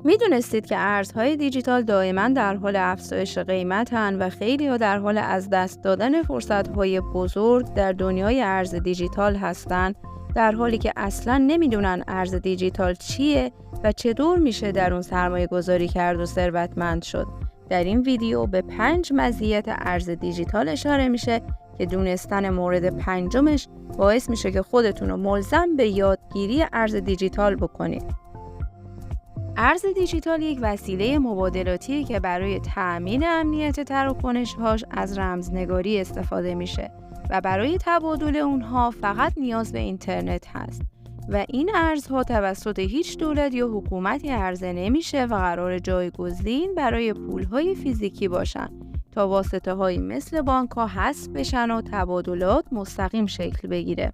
میدونستید که ارزهای دیجیتال دائما در حال افزایش قیمتن و خیلی‌ها در حال از دست دادن فرصت‌های بزرگ در دنیای ارز دیجیتال هستن، در حالی که اصلاً نمیدونن ارز دیجیتال چیه و چطور میشه در اون سرمایه گذاری کرد و ثروتمند شد. در این ویدیو به 5 مزیت ارز دیجیتال اشاره میشه که دونستن مورد پنجمش باعث میشه که خودتون رو ملزم به یادگیری ارز دیجیتال بکنید. ارز دیجیتال یک وسیله مبادلاتیه که برای تأمین امنیت تراکنش‌هاش از رمزنگاری استفاده میشه و برای تبادل اونها فقط نیاز به اینترنت هست و این ارزها توسط هیچ دولت یا حکومتی عرضه نمیشه و قرار جایگزین برای پول‌های فیزیکی باشن تا واسطه‌هایی مثل بانک‌ها حذف بشن و تبادلات مستقیم شکل بگیره.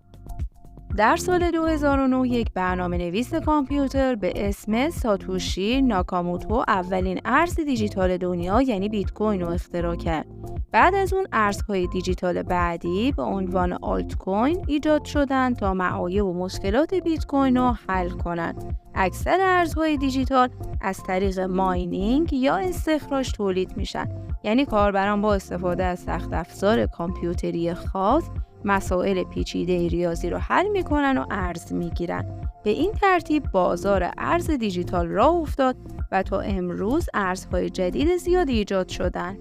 در سال 2009 یک برنامه‌نویس کامپیوتر به اسم ساتوشی ناکاموتو اولین ارز دیجیتال دنیا یعنی بیت کوین رو اختراع کرد. بعد از اون ارزهای دیجیتال بعدی به عنوان آلت کوین ایجاد شدن تا معایب و مشکلات بیت کوین رو حل کنند. اکثر ارزهای دیجیتال از طریق ماینینگ یا استخراج تولید میشن. یعنی کاربران با استفاده از سخت افزار کامپیوتری خاص مسائل پیچیده ریاضی رو حل میکنن و ارز میگیرن. به این ترتیب بازار ارز دیجیتال راه افتاد و تا امروز ارزهای جدید زیادی ایجاد شدن.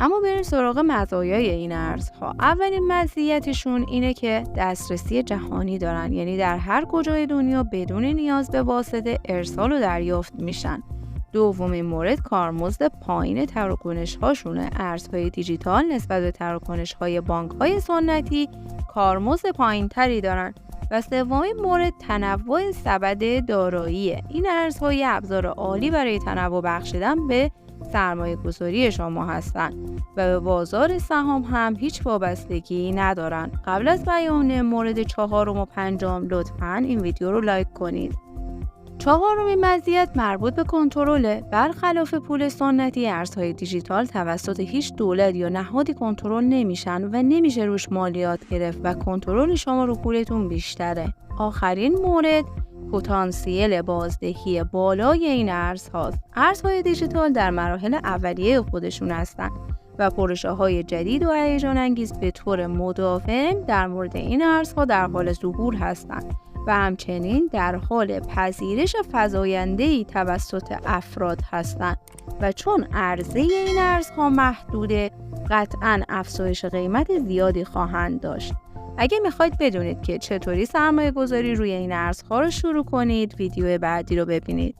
اما بریم سراغ مزایای این ارزها. اولین مزیتشون اینه که دسترسی جهانی دارن، یعنی در هر کجای دنیا بدون نیاز به واسطه ارسال و دریافت میشن. دومین مورد کارمزد پایین تراکنش هاشونه. ارزهای دیجیتال نسبت به تراکنش های بانک های سنتی کارمزد پایین تری دارن. و سومین مورد تنوع سبد داراییه. این ارزها ابزار عالی برای تنوع بخشیدن به سرمایه گذاری شما هستن و به بازار سهام هم هیچ وابستگی ندارن. قبل از بیان مورد چهارم و پنجم لطفاً این ویدیو رو لایک کنید. چهارمین مزیت مربوط به کنترل. برخلاف پول سنتی، ارزهای دیجیتال توسط هیچ دولت یا نهادی کنترل نمیشن و نمیشه روش مالیات گرفت و کنترل شما رو پولتون بیشتره. آخرین مورد پتانسیل بازدهی بالای این ارزهاست. ارزهای دیجیتال در مراحل اولیه خودشون هستن و پروژه‌های جدید و هیجان انگیز به طور مداوم در مورد این ارزها در حال ظهور هستند و همچنین در حال پذیرش فزاینده‌ای توسط افراد هستند و چون عرضه این ارزها محدوده قطعاً افزایش قیمت زیادی خواهند داشت. اگه میخواید بدونید که چطوری سرمایه گذاری روی این ارزها رو شروع کنید، ویدیو بعدی رو ببینید.